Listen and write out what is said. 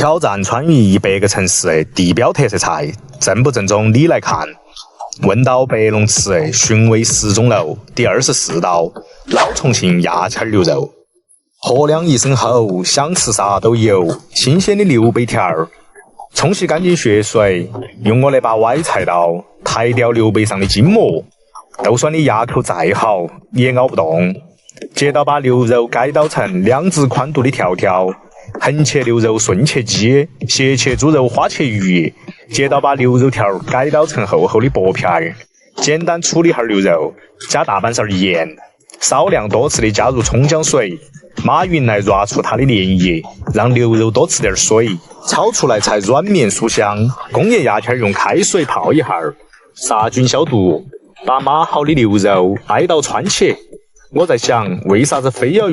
挑战川渝100个城市的地标特色菜，正不正宗你来看。问到白龙池寻味十钟楼第24道，老重庆鸭签牛肉。喝两一声后，想吃啥都有，新鲜的溜北条儿。冲洗干净血水，用我那把歪菜刀抬掉牛背上的筋膜。就算你牙口再好，也咬不动。接到把牛肉改刀成2指宽度的条条，横切牛肉顺切鸡，斜切猪肉花切鱼。接到把牛肉条改刀成厚厚的薄片儿，简单处理下牛肉，加大半勺盐，少量多次的加入葱姜水，码匀来抓出它的粘液，让牛肉多吃点水，炒出来才软绵酥香。工业鸭签用开水泡一下，杀菌消毒，把码好的牛肉挨刀穿切。我在想，为啥子非要用